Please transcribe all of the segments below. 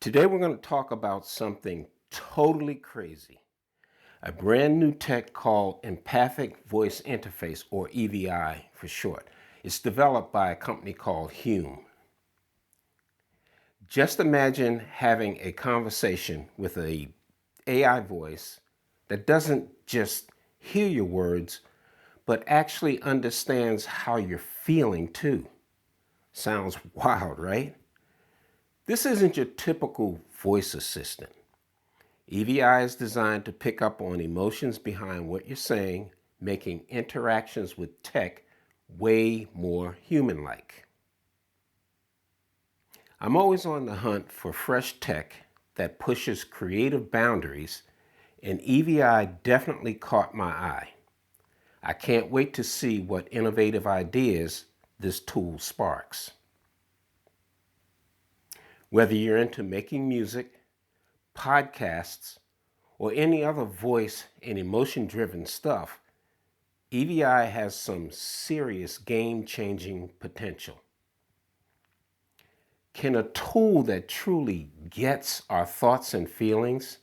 Today we're going to talk about something totally crazy. A brand new tech called Empathic Voice Interface, or EVI for short. It's developed by a company called Hume. Just imagine having a conversation with a AI voice that doesn't just hear your words, but actually understands how you're feeling too. Sounds wild, right? This isn't your typical voice assistant. EVI is designed to pick up on emotions behind what you're saying, making interactions with tech way more human-like. I'm always on the hunt for fresh tech that pushes creative boundaries, and EVI definitely caught my eye. I can't wait to see what innovative ideas this tool sparks. Whether you're into making music, podcasts, or any other voice and emotion-driven stuff, EVI has some serious game-changing potential. Can a tool that truly gets our thoughts and feelings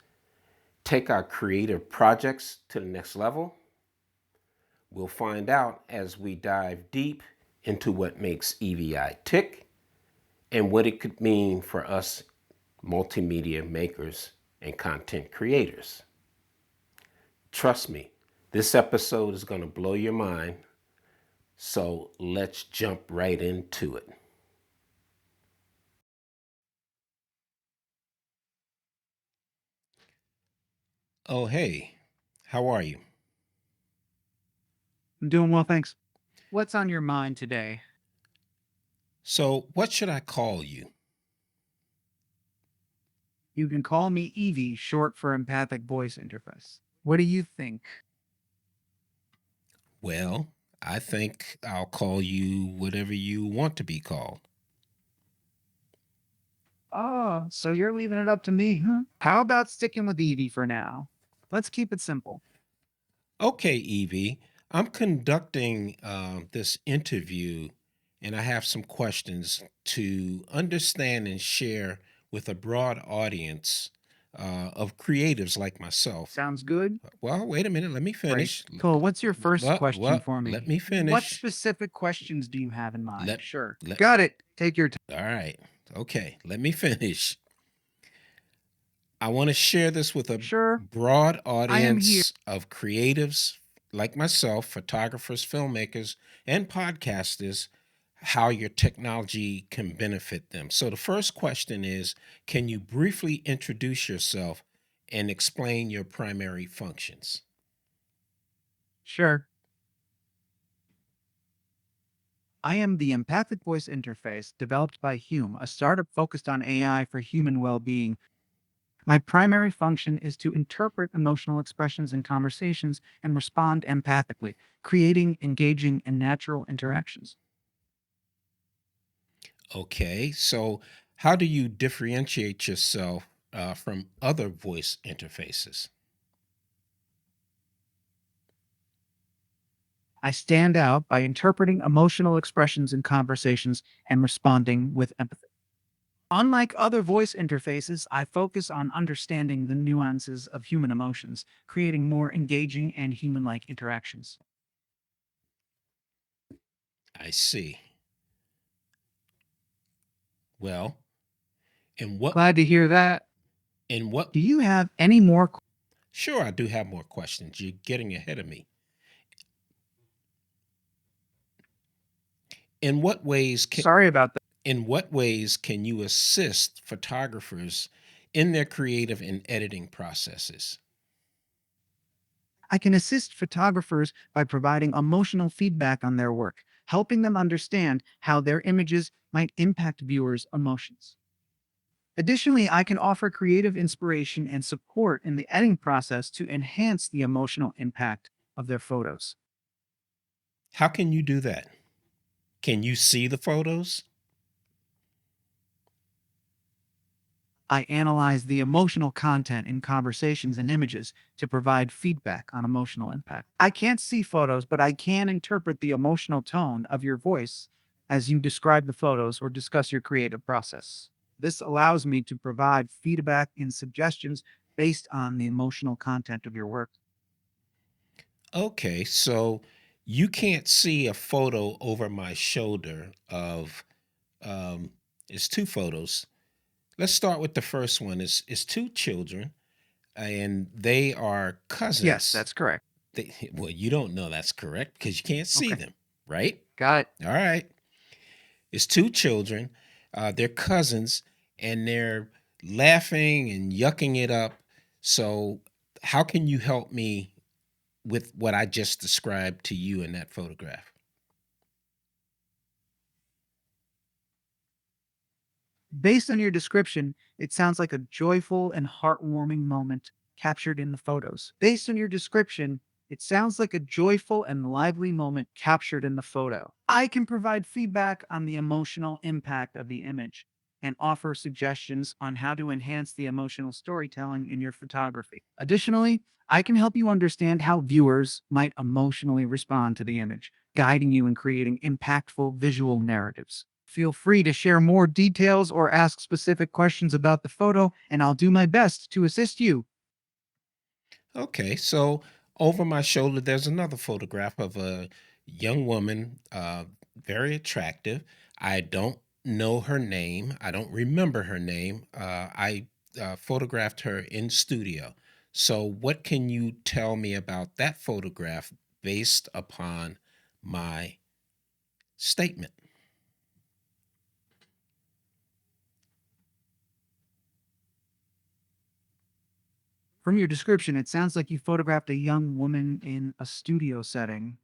take our creative projects to the next level? We'll find out as we dive deep into what makes EVI tick and what it could mean for us multimedia makers and content creators. Trust me, this episode is going to blow your mind, so let's jump right into it. Oh, hey, how are you? I'm doing well, thanks. What's on your mind today? So, what should I call you? You can call me Evie, short for Empathic Voice Interface. What do you think? Well, I think I'll call you whatever you want to be called. Oh, so you're leaving it up to me, huh? How about sticking with Evie for now? Let's keep it simple. Okay, Evie, I'm conducting this interview and I have some questions to understand and share with a broad audience of creatives like myself. Sounds good? Well, wait a minute, let me Great. finish. Cool. What's your first question What? for Let me? me What finish. specific questions do you have in mind? Let, Sure. let, Got it. Take your time. all right. Okay, let me finish. I want to share this with a Sure. broad I am here. audience of creatives like myself, photographers, filmmakers, and podcasters, how your technology can benefit them. So the first question is, can you briefly introduce yourself and explain your primary functions? Sure. I am the Empathic Voice Interface developed by Hume, a startup focused on AI for human well being. My primary function is to interpret emotional expressions in conversations and respond empathically, creating engaging and natural interactions. Okay, so how do you differentiate yourself from other voice interfaces? I stand out by interpreting emotional expressions in conversations and responding with empathy. Unlike other voice interfaces, I focus on understanding the nuances of human emotions, creating more engaging and human like interactions. I see. Well, in what Glad to hear that. in what Do you have any more? Sure, I do have more questions. You're getting ahead of me. In what ways can Sorry about that. in what ways can you assist photographers in their creative and editing processes? I can assist photographers by providing emotional feedback on their work, helping them understand how their images might impact viewers' emotions. Additionally, I can offer creative inspiration and support in the editing process to enhance the emotional impact of their photos. How can you do that? Can you see the photos? I analyze the emotional content in conversations and images to provide feedback on emotional impact. I can't see photos, but I can interpret the emotional tone of your voice as you describe the photos or discuss your creative process. This allows me to provide feedback and suggestions based on the emotional content of your work. Okay, so you can't see a photo over my shoulder of um it's two photos. Let's start with the first one. It's two children and they are Yes, cousins. that's correct. They, well, you don't know that's correct because you can't see Okay, them, right? got it. All right. It's two children. They're cousins and they're laughing and yucking it up. So, how can you help me with what I just described to you in that photograph? Based on your description, it sounds like a joyful and heartwarming moment captured in the photos. Based on your description, it sounds like a joyful and lively moment captured in the photo. I can provide feedback on the emotional impact of the image and offer suggestions on how to enhance the emotional storytelling in your photography. Additionally, I can help you understand how viewers might emotionally respond to the image, guiding you in creating impactful visual narratives. Feel free to share more details or ask specific questions about the photo, and I'll do my best to assist you. Okay, so over my shoulder, there's another photograph of a young woman, very attractive. I don't know her name. I don't remember her name. I photographed her in studio. So, what can you tell me about that photograph based upon my statement? From your description, it sounds like you photographed a young woman in a studio setting.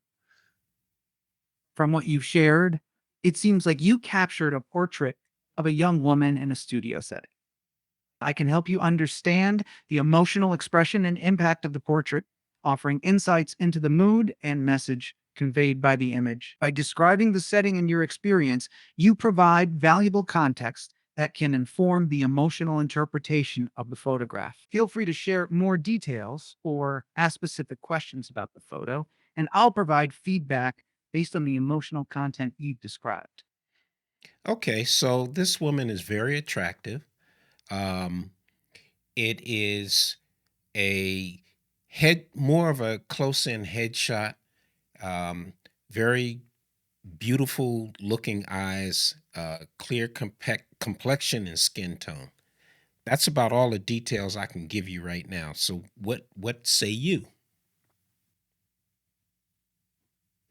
From what you've shared, it seems like you captured a portrait of a young woman in a studio setting. I can help you understand the emotional expression and impact of the portrait, offering insights into the mood and message conveyed by the image. By describing the setting and your experience, you provide valuable context that can inform the emotional interpretation of the photograph. Feel free to share more details or ask specific questions about the photo, and I'll provide feedback based on the emotional content you've described. Okay, so this woman is very attractive. Um, it is a more of a close in headshot. Um, Very beautiful looking eyes, clear complexion and skin tone. That's about all the details I can give you right now. So what say you?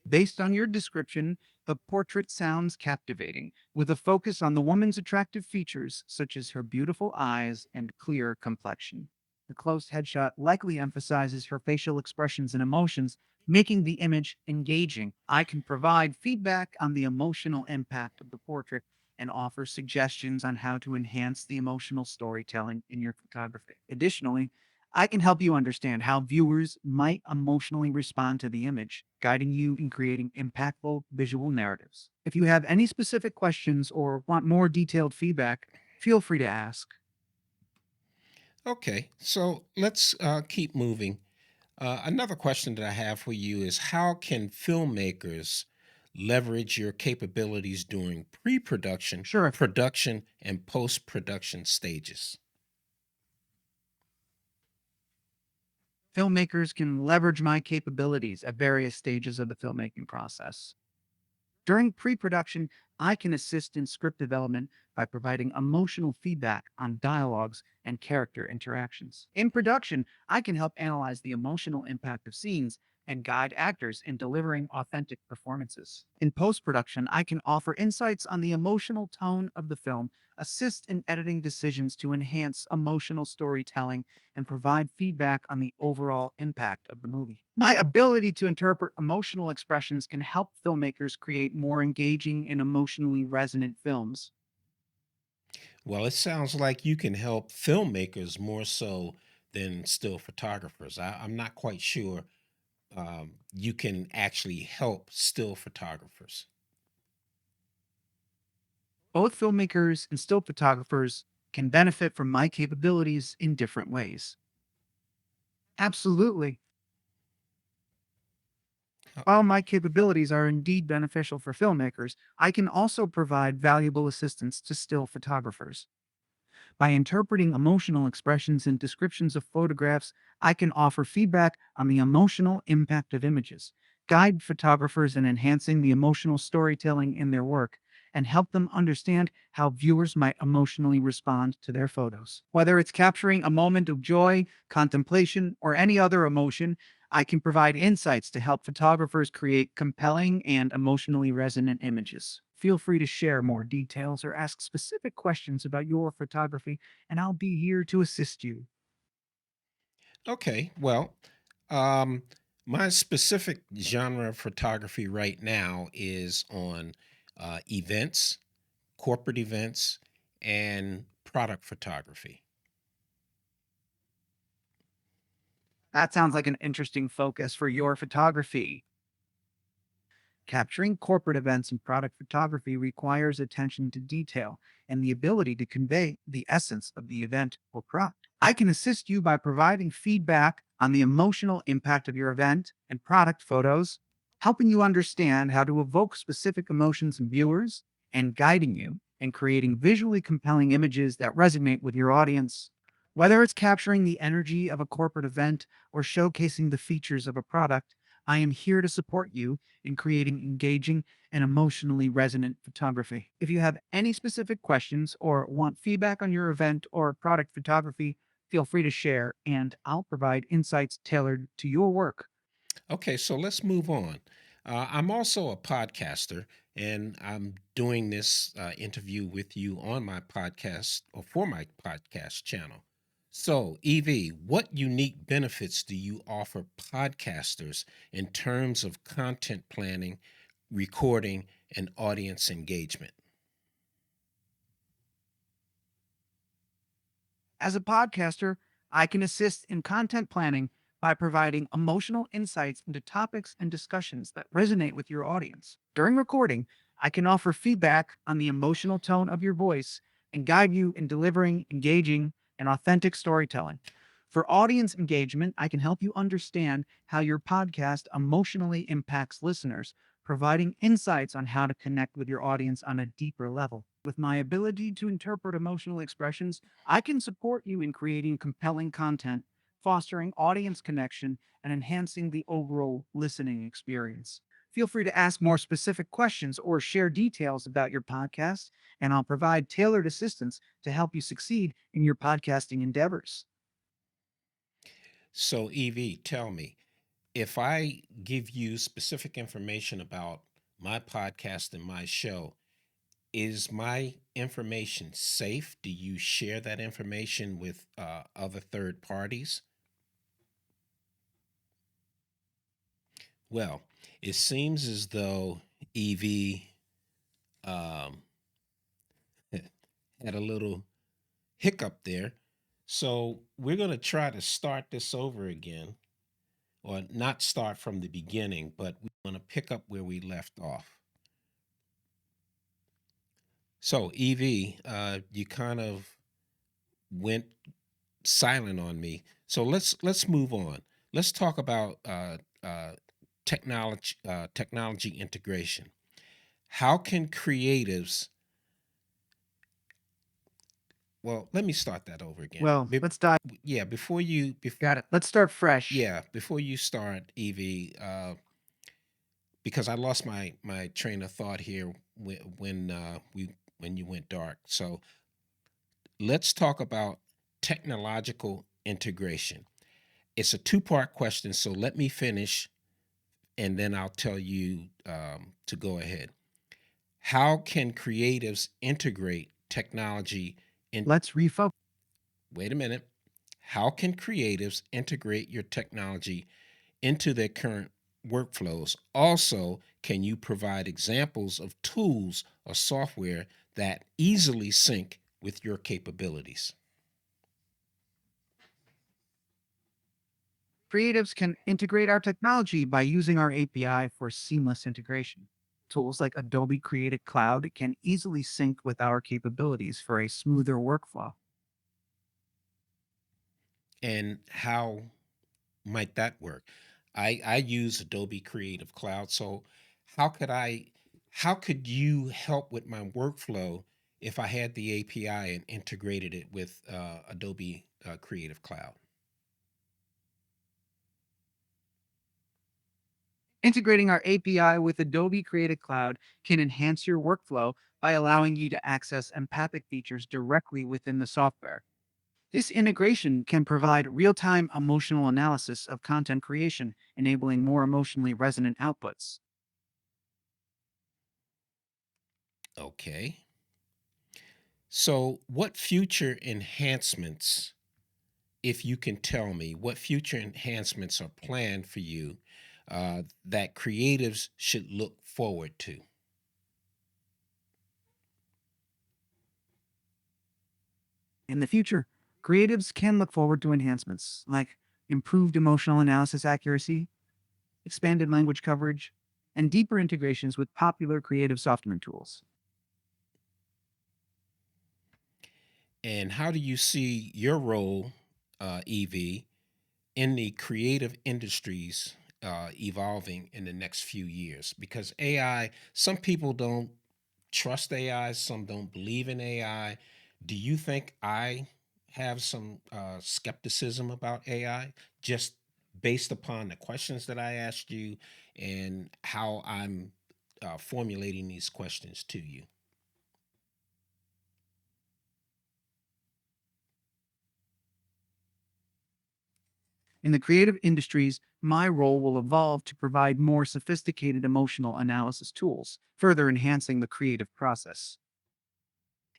Based on your description, the portrait sounds captivating, with a focus on the woman's attractive features, such as her beautiful eyes and clear complexion. The close headshot likely emphasizes her facial expressions and emotions, making the image engaging. I can provide feedback on the emotional impact of the portrait and offer suggestions on how to enhance the emotional storytelling in your photography. Additionally, I can help you understand how viewers might emotionally respond to the image, guiding you in creating impactful visual narratives. If you have any specific questions or want more detailed feedback, feel free to ask. Okay, so let's keep moving. Another question that I have for you is how can filmmakers leverage your capabilities during pre-production, Sure, production, and post-production stages? filmmakers can leverage my capabilities at various stages of the filmmaking process. During pre production, I can assist in script development by providing emotional feedback on dialogues and character interactions. In production, I can help analyze the emotional impact of scenes and guide actors in delivering authentic performances. In post production, I can offer insights on the emotional tone of the film, assist in editing decisions to enhance emotional storytelling, and provide feedback on the overall impact of the movie. My ability to interpret emotional expressions can help filmmakers create more engaging and emotionally resonant films. Well, it sounds like you can help filmmakers more so than still photographers. I'm not quite sure you can actually help still photographers. Both filmmakers and still photographers can benefit from my capabilities in different ways. Absolutely. Uh, While my capabilities are indeed beneficial for filmmakers, I can also provide valuable assistance to still photographers. By interpreting emotional expressions and descriptions of photographs, I can offer feedback on the emotional impact of images, guide photographers in enhancing the emotional storytelling in their work, and help them understand how viewers might emotionally respond to their photos. Whether it's capturing a moment of joy, contemplation, or any other emotion, I can provide insights to help photographers create compelling and emotionally resonant images. Feel free to share more details or ask specific questions about your photography, and I'll be here to assist you. Okay, well, um, my specific genre of photography right now is on events, corporate events, and product photography. That sounds like an interesting focus for your photography. Capturing corporate events and product photography requires attention to detail and the ability to convey the essence of the event or product. I can assist you by providing feedback on the emotional impact of your event and product photos, helping you understand how to evoke specific emotions in viewers, and guiding you in creating visually compelling images that resonate with your audience. Whether it's capturing the energy of a corporate event or showcasing the features of a product, I am here to support you in creating engaging and emotionally resonant photography. If you have any specific questions or want feedback on your event or product photography, feel free to share and I'll provide insights tailored to your work. Okay, so let's move on. I'm also a podcaster, and I'm doing this interview with you on my podcast or for my podcast channel. So, EV, what unique benefits do you offer podcasters in terms of content planning, recording, and audience engagement? As a podcaster, I can assist in content planning by providing emotional insights into topics and discussions that resonate with your audience. During recording, I can offer feedback on the emotional tone of your voice and guide you in delivering engaging and authentic storytelling. For audience engagement, I can help you understand how your podcast emotionally impacts listeners, providing insights on how to connect with your audience on a deeper level. With my ability to interpret emotional expressions, I can support you in creating compelling content, fostering audience connection, and enhancing the overall listening experience. Feel free to ask more specific questions or share details about your podcast, and I'll provide tailored assistance to help you succeed in your podcasting endeavors. So, EV, tell me, if I give you specific information about my podcast and my show, is my information safe? Do you share that information with other third parties? Well, it seems as though EV um, had a little hiccup there. So we're going to try to start this over again, or not start from the beginning, but we're going to pick up where we left off. So, EV, you kind of went silent on me. So let's move on. Let's talk about technology integration. How can creatives? Well, let me start that over again. Well, let's dive. Yeah, Got it. Let's start fresh. yeah, before you start, Evie, because I lost my train of thought here when you went dark. So let's talk about technological integration. It's a two-part question, so let me finish and then I'll tell you to go ahead. How can creatives integrate technology in? Let's refocus. Wait a minute. How can creatives integrate your technology into their current workflows? Also, can you provide examples of tools or software that easily sync with your capabilities? Creatives can integrate our technology by using our API for seamless integration. Tools like Adobe Creative Cloud can easily sync with our capabilities for a smoother workflow. And how might that work? I use Adobe Creative Cloud, so how could I how could you help with my workflow if I had the API and integrated it with Adobe Creative Cloud? Integrating our API with Adobe Creative Cloud can enhance your workflow by allowing you to access empathic features directly within the software. This integration can provide real time emotional analysis of content creation, enabling more emotionally resonant outputs. Okay. So, what future enhancements, if you can tell me, what future enhancements are planned for you that creatives should look forward to? In the future, creatives can look forward to enhancements like improved emotional analysis accuracy, expanded language coverage, and deeper integrations with popular creative software tools. And how do you see your role, EV, in the creative industries evolving in the next few years? Because AI, some people don't trust AI, some don't believe in AI. Do you think I have some skepticism about AI just based upon the questions that I asked you and how I'm formulating these questions to you? In the creative industries, my role will evolve to provide more sophisticated emotional analysis tools, further enhancing the creative process.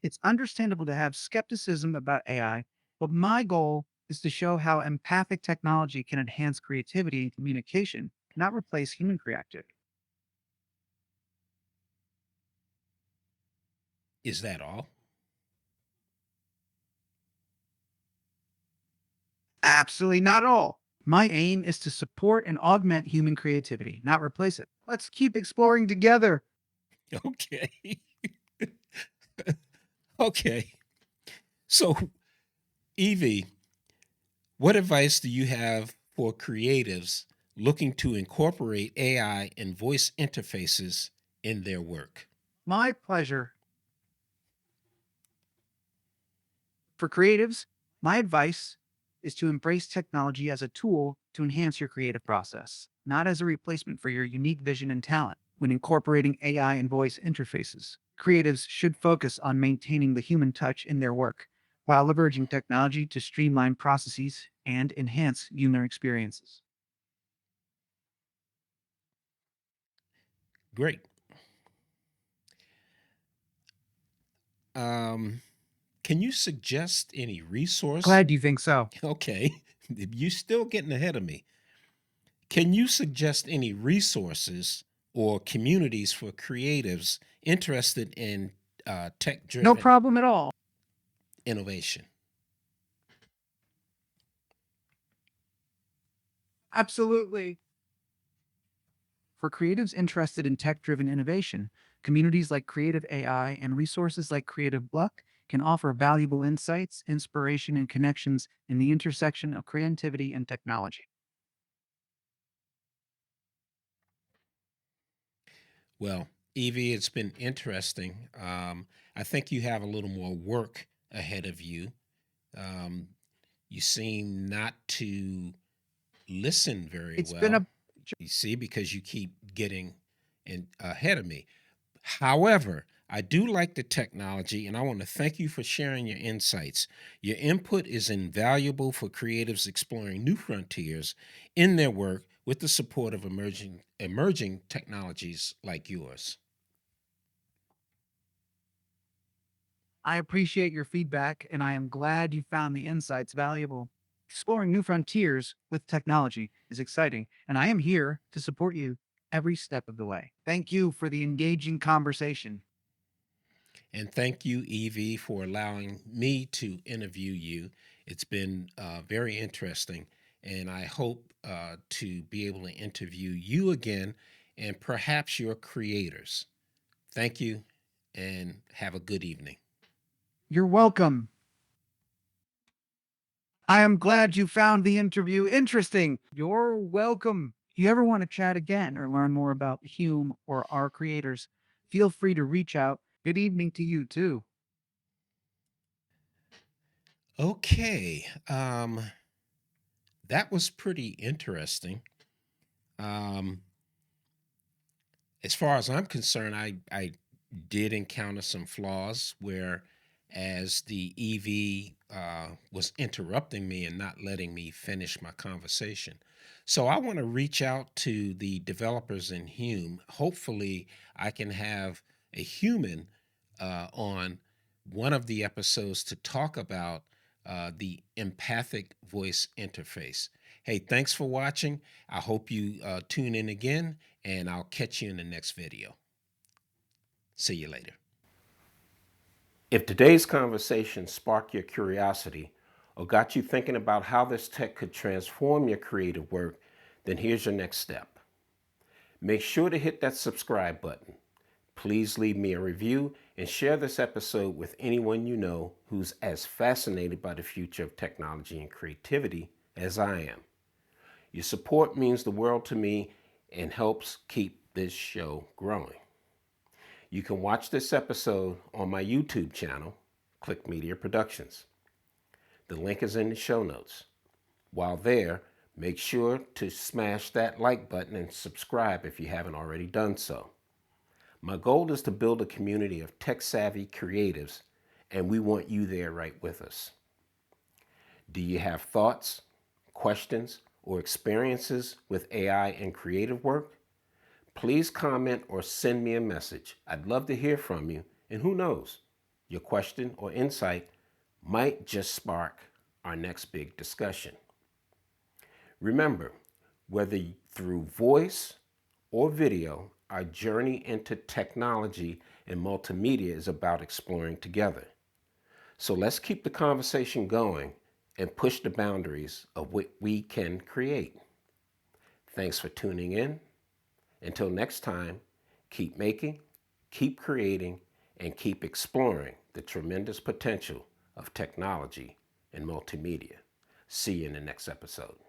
It's understandable to have skepticism about AI, but my goal is to show how empathic technology can enhance creativity and communication, not replace human creativity. Is that all? Absolutely not all. My aim is to support and augment human creativity, not replace it. Let's keep exploring together. Okay. Okay. So, Evie, what advice do you have for creatives looking to incorporate AI and voice interfaces in their work? My pleasure. For creatives, my advice is to embrace technology as a tool to enhance your creative process, not as a replacement for your unique vision and talent. When incorporating AI and voice interfaces, creatives should focus on maintaining the human touch in their work while leveraging technology to streamline processes and enhance user experiences. Great. Um, can you suggest any resource? Glad you think so. Okay, you still getting ahead of me. Can you suggest any resources or communities for creatives interested in tech No driven problem at all. innovation? Absolutely. For creatives interested in tech driven innovation, communities like Creative AI and resources like Creative Block can offer valuable insights, inspiration, and connections in the intersection of creativity and technology. Well, Evie, it's been interesting. I think you have a little more work ahead of you. Um, you seem not to listen very It's been well. a You see, because you keep getting ahead of me. However, I do like the technology and I want to thank you for sharing your insights. Your input is invaluable for creatives exploring new frontiers in their work with the support of emerging technologies like yours. I appreciate your feedback and I am glad you found the insights valuable. Exploring new frontiers with technology is exciting, and I am here to support you every step of the way. Thank you for the engaging conversation. And thank you, Evie, for allowing me to interview you. It's been very interesting. And I hope to be able to interview you again and perhaps your creators. Thank you and have a good evening. You're welcome. I am glad you found the interview interesting. You're welcome. If you ever want to chat again or learn more about Hume or our creators, feel free to reach out. Good evening to you too. Okay, that was pretty interesting. Um, as far as I'm concerned, I did encounter some flaws where, as the EV was interrupting me and not letting me finish my conversation. So I want to reach out to the developers in Hume. Hopefully, I can have a human on one of the episodes to talk about the empathic voice interface. Hey, thanks for watching. I hope you tune in again, and I'll catch you in the next video. See you later. If today's conversation sparked your curiosity or got you thinking about how this tech could transform your creative work, then here's your next step. Make sure to hit that subscribe button. Please leave me a review and share this episode with anyone you know who's as fascinated by the future of technology and creativity as I am. Your support means the world to me and helps keep this show growing. You can watch this episode on my YouTube channel, Click Media Productions. The link is in the show notes. While there, make sure to smash that like button and subscribe if you haven't already done so. My goal is to build a community of tech-savvy creatives, and we want you there right with us. Do you have thoughts, questions, or experiences with AI and creative work? Please comment or send me a message. I'd love to hear from you, and who knows, your question or insight might just spark our next big discussion. Remember, whether through voice or video, our journey into technology and multimedia is about exploring together. So let's keep the conversation going and push the boundaries of what we can create. Thanks for tuning in. Until next time, keep making, keep creating, and keep exploring the tremendous potential of technology and multimedia. See you in the next episode.